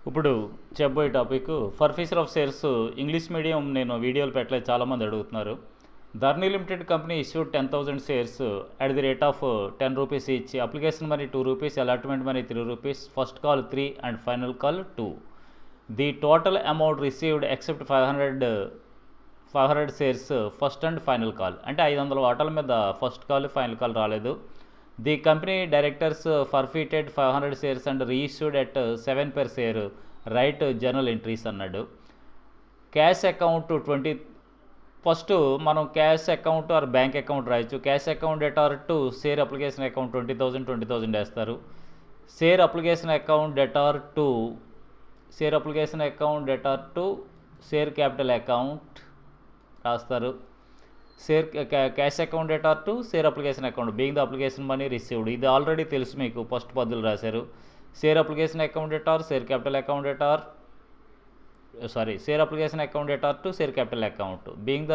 ఇప్పుడు చెప్పబోయే topic forfeiture of shares English medium నేను వీడియోలు పెట్టలేదు, చాలామంది అడుగుతున్నారు. Dharni limited company issued 10,000 shares at the rate of 10 rupees each. Application money 2 rupees, allotment money 3 rupees, first call 3 and final call 2. The total amount received except 500 shares first and final call. అంటే 500 వాటాల మీద first call final call రాలేదు. The company directors forfeited 500 shares and reissued at 7 per share right journal entries అన్నాడు. Cash account 20. First మనం cash account or bank account రాయొచ్చు. Cash account debtor to share application account 20,000 వేస్తారు. Share application account debtor to share capital account రాస్తారు. Share cash account debtor to share application account being the application money received. ఇది already తెలుసు మీకు, first పద్ధతులు రాశారు. Share application account debtor share capital account debtor share application account debtor to share capital account being the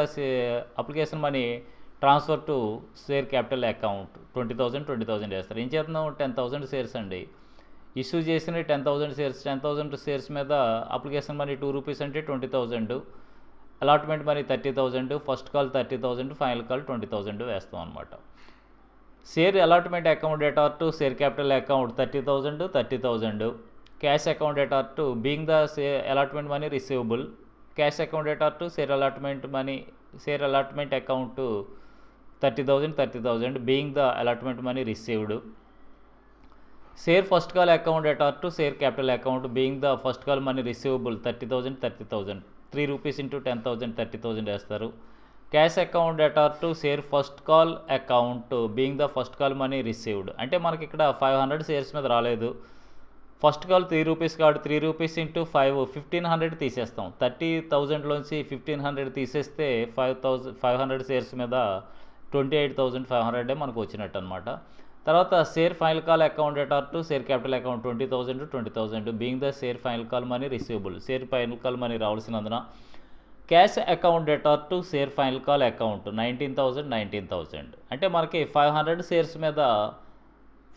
application money transfer to share capital account 20,000 వేస్తారు. ఏం చేస్తున్నాం, 10,000 shares అండి issue చేసిన 10,000 షేర్స్ మీద అప్లికేషన్ మనీ 2 రూపీస్ అంటే 20,000, allotment money 30,000, first call 30,000, final call 20,000 వేస్తాం అనమాట. Share allotment account debtor to share capital account 30,000, cash account debtor to being the allotment money receivable, cash account debtor to share allotment account 30,000 being the allotment money received. Share first call account debtor to share capital account being the first call money receivable 30,000 3 rupees into 10,000 30,000 వేస్తారు. Cash account debtor to share first call account being the first call money received. అంటే మనకి ఇక్కడ 500 shares మీద రాలేదు. First call 3 rupees కాబట్టి 3 rupees into 5 1,500 తీసేస్తాం. 30,000లోంచి 1,500 తీసేస్తే 500 shares మీద 28,500 మనకు వచ్చినట్టు అనమాట. తర్వాత share final call account debtor to share capital account 20,000 being the share final call money receivable. Share final call money రావాల్సినందున cash account debtor to share final call account 19,000. అంటే మనకి 500 షేర్స్ మీద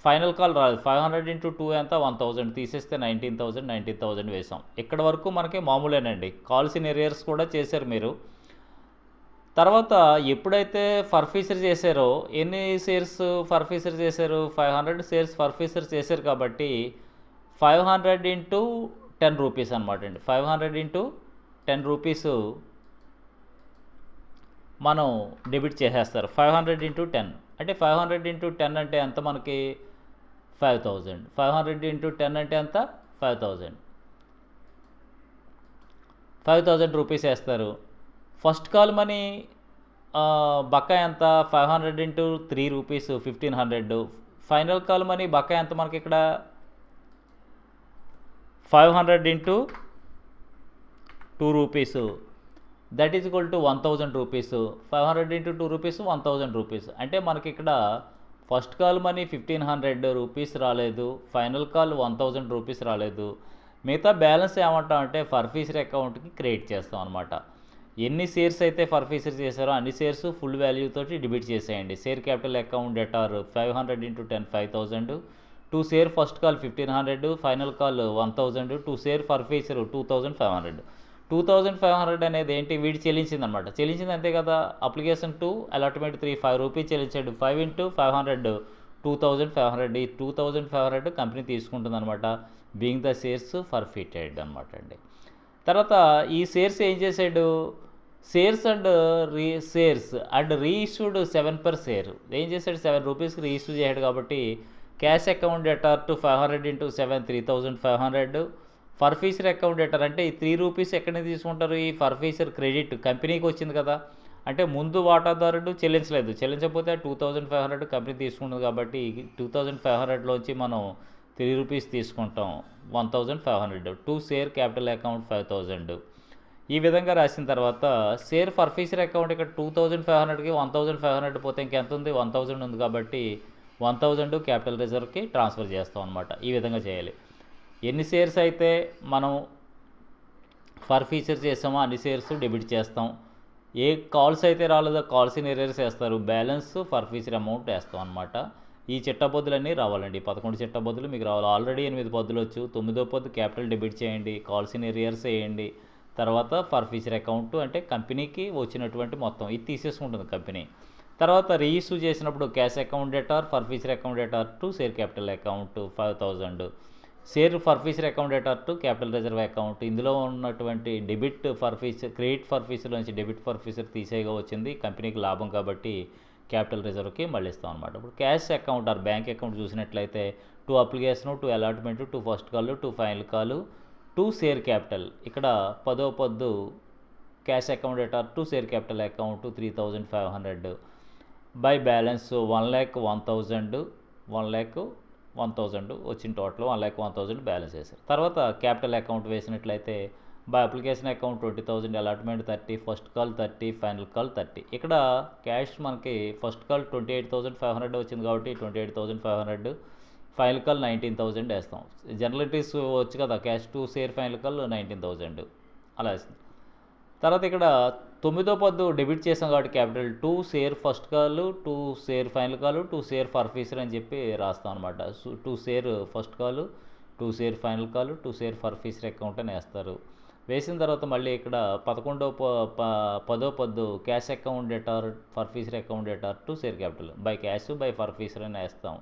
ఫైనల్ కాల్ రాలేదు. 500 into 2 ఎంత 1,000 తీసేస్తే 19,000 వేసాం. ఇక్కడ వరకు మనకి మామూలేనండి. కాల్స్ ఇన్ ఎరియర్స్ కూడా చేశారు మీరు. తర్వాత ఎప్పుడైతే ఫర్ఫీసర్ చేశారో ఎన్ని షేర్స్ ఫర్ఫీసర్ చేశారు, 500 షేర్స్ ఫర్ఫీసర్ చేశారు కాబట్టి 500 ఇంటూ 10 రూపీస్ అనమాట అండి. 500 ఇంటూ 10 రూపీస్ మనం డెబిట్ చేసేస్తారు. 500 ఇంటూ 10 అంటే 500 ఇంటూ 10 అంటే ఎంత మనకి 5,000. 500 ఇంటూ 10 అంటే ఎంత 5,000 రూపీస్ వేస్తారు. ఫస్ట్ కాల్ మనీ బకాయి ఎంత 500 into 3 rupees 1,500. Final call money బకాయి ఎంత మనకి ఇక్కడ 500 into 2 rupees that is equal to 1,000 rupees. 500 into 2 rupees 1,000 rupees. అంటే మనకి ఇక్కడ ఫస్ట్ కాల్ మనీ 1,500 రూపీస్ రాలేదు, ఫైనల్ కాల్ 1,000 రూపీస్ రాలేదు. మిగతా బ్యాలెన్స్ ఏమంటాం అంటే ఫర్ఫీసర్ అకౌంట్కి క్రియేట్ చేస్తాం అనమాట. ఎన్ని షేర్స్ అయితే ఫర్ఫీసర్ చేశారో అన్ని షేర్స్ ఫుల్ వాల్యూ తోటి డిబిట్ చేసేయండి. Share capital account debtor 500 into 10 5,000, to share first call 1,500, final call 1,000, to share forfeiture 2,500. 2,500 అనేది ఏంటి, వీడి చెల్లించింది అనమాట. చెల్లించింది అంతే కదా. అప్లికేషన్ 2 అలాట్మెంట్ 3 5 రూపీస్ చెల్లించాడు. 5 ఇంటూ 500 2,500. ఈ 2,500 కంపెనీ తీసుకుంటుంది అనమాట. బీయింగ్ ద షేర్స్ ఫర్ఫీటెడ్ అనమాట అండి. తర్వాత ఈ షేర్స్ ఏం చేశాడు, shares and reissued 7 per share. ఏం చేశాడు, 7 రూపీస్కి రీఇష్యూ చేశాడు కాబట్టి cash account debtor to 500 into 7 3,500. Forfeiture account debtor అంటే ఈ 3 రూపీస్ ఎక్కడి నుంచి తీసుకుంటారు, ఈ ఫర్ఫీసర్ క్రెడిట్ కంపెనీకి వచ్చింది కదా. అంటే ముందు వాటాదారుడు చెల్లించకపోతే 2,500 కంపెనీ తీసుకుంటుంది కాబట్టి 2,500లోంచి మనం 3 రూపీస్ తీసుకుంటాం. 1,500 టు షేర్ క్యాపిటల్ అకౌంట్ 5,000. ఈ విధంగా రాసిన తర్వాత షేర్ ఫర్ఫీసర్ అకౌంట్ ఇక్కడ 2,500కి 1,500 పోతే ఇంకెంత ఉంది 1,000 ఉంది కాబట్టి 1,000 క్యాపిటల్ రిజర్వ్కి ట్రాన్స్ఫర్ చేస్తాం అనమాట. ఈ విధంగా చేయాలి. ఎన్ని షేర్స్ అయితే మనం ఫర్ఫీసర్ చేసామో అన్ని షేర్స్ డెబిట్ చేస్తాం. ఏ కాల్స్ అయితే రాలేదో కాల్స్ ఇన్ ఎరియర్స్ వేస్తారు. బ్యాలెన్స్ ఫర్ఫీసర్ అమౌంట్ వేస్తాం అనమాట. ఈ చిట్టబొద్దులన్నీ రావాలండి. 11 చిట్టబొద్దులు మీకు రావాలి. ఆల్రెడీ 8 పద్దులు వచ్చు. 9వ పద్దు క్యాపిటల్ డెబిట్ చేయండి, కాల్స్ ఇన్ ఎరియర్స్ వేయండి. తర్వాత ఫర్ ఫ్యూచర్ అకౌంట్ అంటే కంపెనీకి వచ్చినటువంటి మొత్తం ఇది తీసేసుకుంటుంది కంపెనీ. తర్వాత రీఇష్యూ చేసినప్పుడు cash account debtor, for future account debtor to share capital account 5000, share for future account debtor to capital reserve account. ఇందులో ఉన్నటువంటి debit for future, credit for future నుంచి డెబిట్ ఫర్ ఫ్యూచర్ తీసేగా వచ్చింది, కంపెనీకి లాభం కాబట్టి capital రిజర్వ్కి మళ్ళీ ఇస్తాం అనమాట. ఇప్పుడు cash account or bank account చూసినట్లయితే to application, to allotment, to first call, to final call, to share capital. ఇక్కడ 10వ పద్దు cash account debtor to share capital account 3500, by balance 1,01,000, 1,01,000 వచ్చిన టోటల్ 1,01,000 బ్యాలెన్స్ వేశారు. తర్వాత క్యాపిటల్ అకౌంట్ వేసినట్లయితే by application account 20,000, allotment 30, first call 30, final call 30. ఇక్కడ cash మనకి first call 28,500 వచ్చింది కాబట్టి 28,500, ఫైనల్ కాల్ 19,000 వేస్తాం. జనరల్ ఎంట్రీస్ వచ్చు కదా, cash to share final call 19,000 అలా వేస్తాం. తర్వాత ఇక్కడ 9వ పద్దు డెబిట్ చేసాం కాబట్టి capital to share first call, to share final call, to share for future అని చెప్పి రాస్తాం అనమాట. To share first call, to share final call, to share for future account అని వేస్తారు. వేసిన తర్వాత మళ్ళీ ఇక్కడ 10వ పద్దు cash account debtor, for future account debtor to share capital, by cash by for future అని వేస్తాం.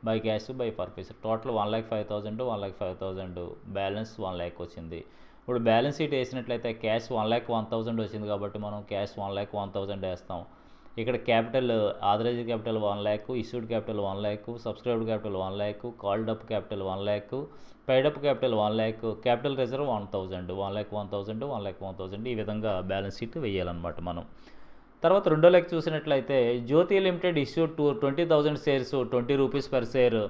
By cash by for future total 1,05,000, 1,05,000 balance 1,00,000 వచ్చింది. ఇప్పుడు బ్యాలెన్స్ షీట్ వేసినట్లయితే క్యాష్ 1,01,000 వచ్చింది కాబట్టి మనం క్యాష్ 1,01,000 వేస్తాం. ఇక్కడ capital authorised capital 1,00,000, issued capital 1,00,000, subscribed capital 1,00,000, called up capital 1,00,000, paid up capital 1,00,000, క్యాపిటల్ రిజర్వ్ 1,000, 1,01,000, 1,01,000 ఈ విధంగా బ్యాలెన్స్ షీట్ వేయాలన్నమాట మనం. తర్వాత రెండో లెక్క చూసినట్లయితే Jyoti limited issued 20,000 shares, 20 rupees per share.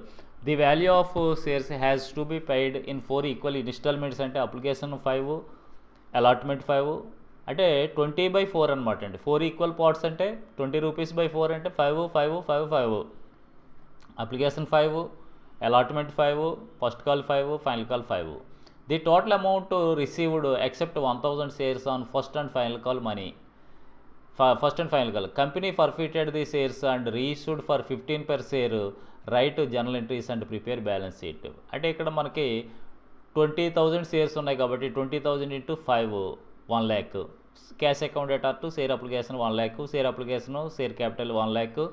The value of shares has to be paid in 4 equal installments. అంటే అప్లికేషన్ 5, అలాట్మెంట్ 5 అంటే 20/4 అనమాట అండి. 4 ఈక్వల్ పార్ట్స్ అంటే 20 రూపీస్ బై 4 అంటే 5, 5, 5, 5. Application 5, allotment 5, first call 5, final call 5. The total amount received except 1,000 shares on first and final call money. First and final call company forfeited the shares and reissued for 15 per share, right general entries and prepare balance sheet. అంటే ఇక్కడ మనకి 20,000 shares ఉన్నాయి కాబట్టి 20,000 into 5 1,00,000. Cash account debtor to share application 1,00,000, share application share capital 1,00,000,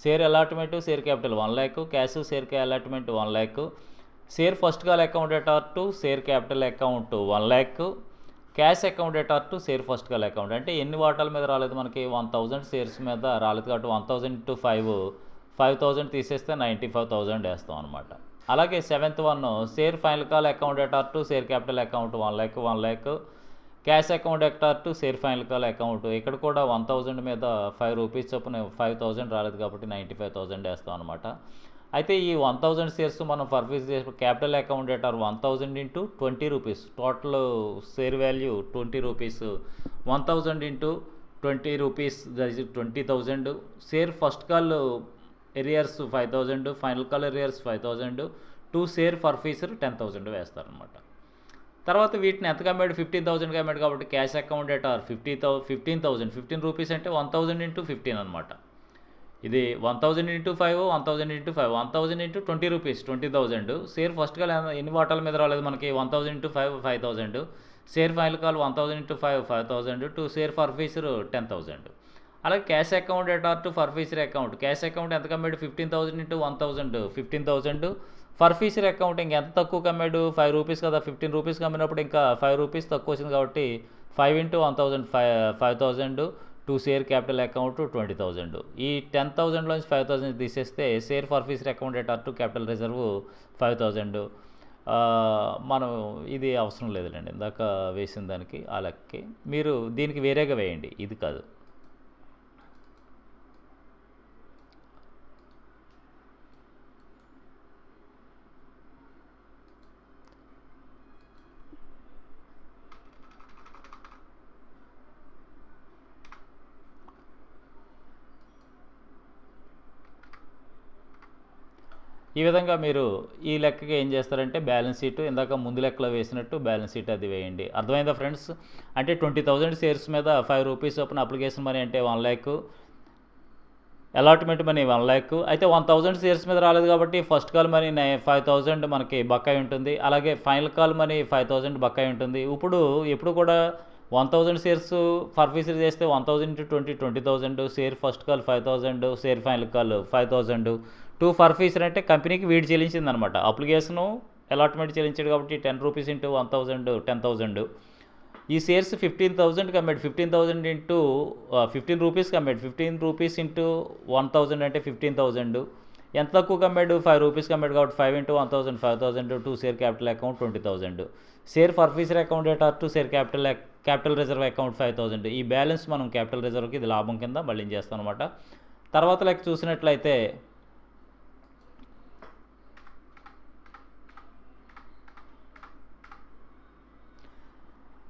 share allotment share capital 1,00,000, cash share allotment 1,00,000, share first call account debtor to share capital account 1,00,000, cash account debtor to share first call account. అంటే ఎన్ని వాటాల మీద రాలేదు మనకి 1,000 shares మీద రాలేదు కాబట్టి 1,000 into 5 5,000 తీసేస్తే 95,000 వేస్తాం అనమాట. అలాగే 7th one share final call account debtor to share capital account 1,00,000, 1,00,000, cash account debtor to share final call account. ఇక్కడ కూడా 1,000 మీద 5 రూపీస్ చొప్పున 5,000 రాలేదు కాబట్టి 95,000 వేస్తాం అనమాట. అయితే ఈ 1,000 షేర్స్ మనం పర్చేస్ చేసిన capital account debtor 1,000 into 20 rupees, total share value 20 rupees, 1,000 into 20 rupees that is 20,000. Share first call arrears 5,000, final call arrears 5,000, to share for future 10,000 వేస్తారనమాట. తర్వాత వీటిని ఎంత కమ్మాడు 15,000 కమ్మాడు కాబట్టి క్యాష్ అకౌంట్ డెటార్ 15,000, 15 రూపీస్ అంటే 1,000 ఇంటూ 15 అనమాట. ఇది 1,000 into 5, 1,000 into 5, 1,000 into 20 rupees 20,000. Share first call ఎన్ని వాటాల మీద రాలేదు మనకి 1,000 into 5 5,000, share final call 1,000 into 5 5,000, to share for future 10,000. అలాగే cash account debtor to for future account, cash account ఎంత కమ్మాడు 15,000 ఇంటూ 1,000 15,000, ఫర్ ఫ్యూచర్ అకౌంట్ ఇంకెంత తక్కువ కమ్మాడు 5 రూపీస్ కదా, 15 రూపీస్ కమ్మినప్పుడు ఇంకా 5 రూపీస్ తక్కువ వచ్చింది కాబట్టి 5 into 1,000 5,000, to share capital account 20,000. ఈ 10,000లోంచి 5,000 తీసేస్తే share for future account debtor to capital reserve 5,000. మనం ఇది అవసరం లేదులేండి, ఇందాక వేసిన దానికి ఆ లెక్కకి మీరు దీనికి వేరేగా వేయండి, ఇది కాదు. ఈ విధంగా మీరు ఈ లెక్కకి ఏం చేస్తారంటే బ్యాలెన్స్ షీట్ ఇందాక ముందు లెక్కలో వేసినట్టు బ్యాలెన్స్ షీట్ అది వేయండి. అర్థమైందా ఫ్రెండ్స్? అంటే 20,000 షేర్స్ మీద 5 రూపీస్ చొప్పున అప్లికేషన్ మనీ అంటే 1,00,000, అలాట్మెంట్ మనీ 1,00,000. అయితే 1,000 షేర్స్ మీద రాలేదు కాబట్టి ఫస్ట్ కాల్ మనీ 5,000 మనకి బకాయి ఉంటుంది. అలాగే ఫైనల్ కాల్ మనీ 5,000 బకాయి ఉంటుంది. ఇప్పుడు ఎప్పుడు కూడా 1,000 షేర్స్ ఫర్ఫీసరీ చేస్తే 1,000 × 20,000, share first call 5,000, share final call 5,000. 2 ఫర్ఫీసరీ అంటే కంపెనీకి వీడు చెల్లించింది అనమాట. అప్లికేషను అలాట్మెంట్ చెల్లించాడు కాబట్టి 10 రూపీస్ × 1,000 10,000. ఈ షేర్స్ 15,000కి అమ్మాడు. 15,000 ఇంటూ 15 రూపీస్కి అమ్మాడు. 15 రూపీస్ ఇంటూ 1,000 అంటే 15,000. ఎంత తక్కువకి అమ్మాడు? 5 రూపీస్కి అమ్మాడు కాబట్టి 5 × 1,000 5,000. 2 share capital account 20,000. Share forfeiture account to share capital reserve account 5,000. ఈ బ్యాలెన్స్ మనం క్యాపిటల్ రిజర్వ్కి ఇది లాభం కింద మళ్ళీ చేస్తాం అనమాట. తర్వాత లెక్క చూసినట్లయితే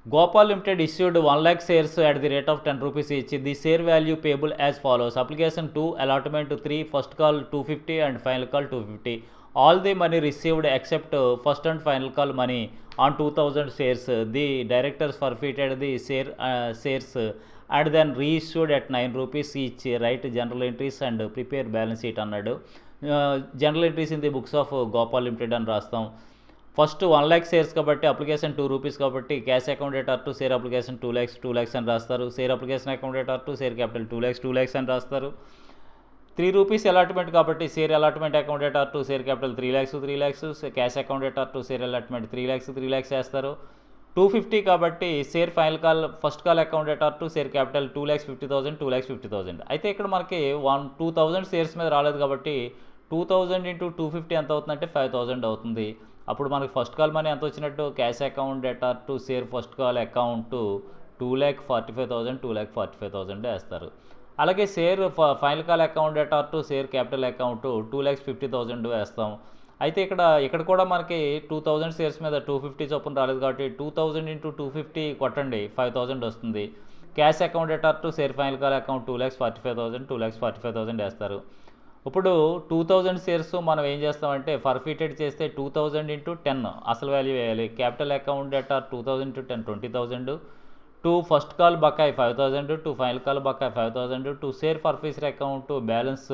Gopal Limited issued 1,00,000 shares at the rate of 10 rupees each. The share value payable as follows. Application 2, allotment 3, first call 250 and final call 250. All the money received except first and final call money on 2,000 shares. The directors forfeited the shares and then reissued at 9 rupees each. Write general entries and prepare balance sheet అన్నాడు. General entries in the books of Gopal Limited అని రాస్తాం. First 1,00,000 shares కాబట్టి application 2 rupees కాబట్టి cash account to share application 2,00,000 అని రాస్తారు. Share application account to share capital 2,00,000 అని రాస్తారు. 3 rupees allotment కాబట్టి share allotment account to share capital 3,00,000, cash account to share allotment 3,00,000 చేస్తారు. 250 కాబట్టి share final call first call account to share capital 2,50,000. అయితే ఇక్కడ మనకి 2,000 షేర్స్ మీద రాలేదు కాబట్టి 2,000 × 250 ఎంత అవుతుందంటే 5,000 అవుతుంది. అప్పుడు మనకి ఫస్ట్ కాల్ మనీ ఎంత వచ్చినట్టు? Cash account to share first call account 2,45,000 వేస్తారు. అలాగే share final call account to share capital account 2,50,000 వేస్తాం. అయితే ఇక్కడ కూడా మనకి 2,000 షేర్స్ మీద 250 చొప్పున రాలేదు కాబట్టి 2,000 × 250 కొట్టండి 5,000 వస్తుంది. Cash account to share final call account 2,45,000 వేస్తారు. ఇప్పుడు 2,000 షేర్స్ మనం ఏం చేస్తామంటే ఫర్ఫీటెడ్ చేస్తే 2,000 × 10 అసలు వాల్యూ వేయాలి. Capital account 2,000 × 10 20,000. 2 ఫస్ట్ కాల్ బకాయి 5,000, 2 ఫైనల్ కాల్ బకాయి 5,000, 2 షేర్ ఫర్ఫీసరీ అకౌంట్ బ్యాలెన్స్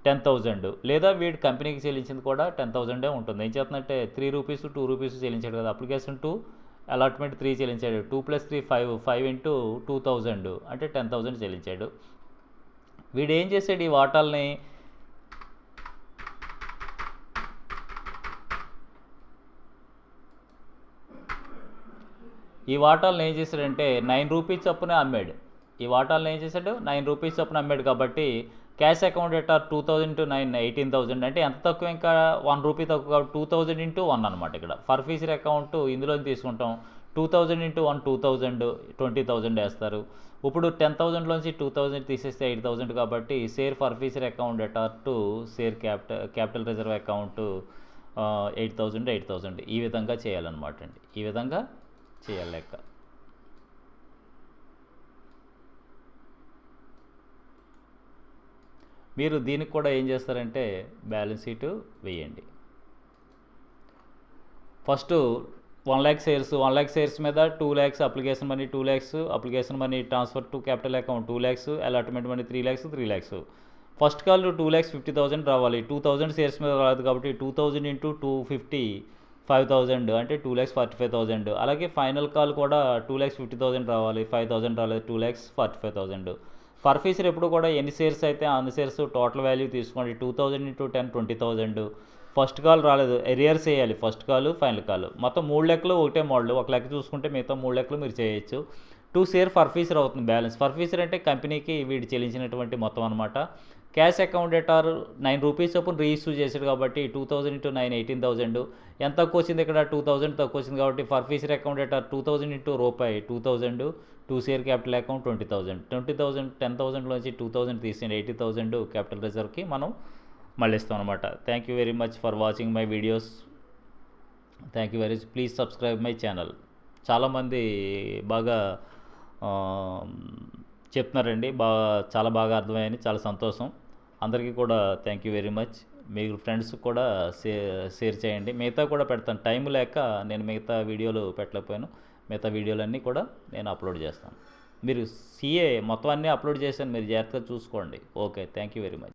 10,000. లేదా వీడి కంపెనీకి చెల్లించింది కూడా 10,000 ఉంటుంది. ఏం చేస్తుందంటే 3 రూపీస్ 2 రూపీస్ చెల్లించాడు కదా. Application 2, allotment 3 చెల్లించాడు. 2 + 3 5 × 2,000 అంటే 10,000 చెల్లించాడు. వీడు ఏం చేశాడు? ఈ వాటాలను ఏం చేశాడంటే 9 రూపీస్ చొప్పున అమ్మాడు. 9 రూపీస్ చొప్పున అమ్మాడు కాబట్టి క్యాష్ అకౌంట్ 2,000 × 9 18,000 అంటే ఎంత తక్కువ? ఇంకా 1 రూపీ తక్కువ కాబట్టి 2,000 × 1 అనమాట. ఇక్కడ ఫర్ఫీసరీ అకౌంట్ ఇందులో తీసుకుంటాం. 2,000 × 1 2,000 20,000 వేస్తారు. ఇప్పుడు 10,000లోంచి 2,000 తీసేస్తే 8,000 కాబట్టి share forfeiture account to share capital reserve account 8,000 ఈ విధంగా చేయాలన్నమాట అండి. ఈ విధంగా చేయాలి లెక్క. మీరు దీనికి కూడా ఏం చేస్తారంటే బ్యాలెన్స్ షీట్ వేయండి. ఫస్ట్ 1,00,000 షేర్స్ మీద 2,00,000 application money 2,00,000 application money transfer to capital account 2,00,000 allotment money 3,00,000. First call 2,50,000 రావాలి. 2,000 షేర్స్ మీద రాదు కాబట్టి 2,000 × 250 5,000 అంటే 2,45,000. అలాగే ఫైనల్ కాల్ కూడా 2,50,000 రావాలి. 5,000 రాలేదు. 2,45,000. ఫర్ఫీసరీ ఎప్పుడు కూడా ఎన్ని షేర్స్ అయితే అన్ని షేర్స్ టోటల్ వాల్యూ తీసుకోండి. 2,000 × 10 20,000. ఫస్ట్ కాల్ రాలేదు, ఎరియర్స్ వేయాలి. ఫస్ట్ కాల్ ఫైనల్ కాల్ మొత్తం 3 లెక్కలు ఒకటే మోడల్. ఒక లెక్క చూసుకుంటే మిగతా 3 లెక్కలు మీరు చేయొచ్చు. 2 షేర్ ఫర్ఫీసరీ అవుతుంది బ్యాలెన్స్. ఫర్ఫీసరీ అంటే కంపెనీకి వీడు చెల్లించినటువంటి మొత్తం అనమాట. క్యాష్ అకౌంట్ 9 రూపీస్ చొప్పున రీఇష్యూ చేశాడు కాబట్టి 2,000 × 9 18,000. ఎంత తక్కువ వచ్చింది? ఇక్కడ 2,000 తక్కువ వచ్చింది కాబట్టి ఫర్ఫీసరీ అకౌంట్ 2,000 × రూపాయి 2,000. 2 షేర్ క్యాపిటల్ అకౌంట్ 20,000. 10,000లోంచి 2,000 తీసేయండి 80,000 క్యాపిటల్ రిజర్వ్కి మనం మళ్ళీ ఇస్తాం అనమాట. Thank you very much for watching my videos. Thank you very much. Please subscribe my channel. చాలామంది బాగా చెప్తున్నారండి. చాలా బాగా అర్థమయ్యాయని చాలా సంతోషం. అందరికీ కూడా థ్యాంక్ యూ వెరీ మచ్. మీరు ఫ్రెండ్స్ కూడా షేర్ చేయండి. మిగతా కూడా పెడతాను. టైం లేక నేను మిగతా వీడియోలు పెట్టలేకపోయాను. మిగతా వీడియోలన్నీ కూడా నేను అప్లోడ్ చేస్తాను. మీరు సిఏ మొత్తం అన్నీ అప్లోడ్ చేశాను, మీరు జాగ్రత్తగా చూసుకోండి. Okay, thank you very much.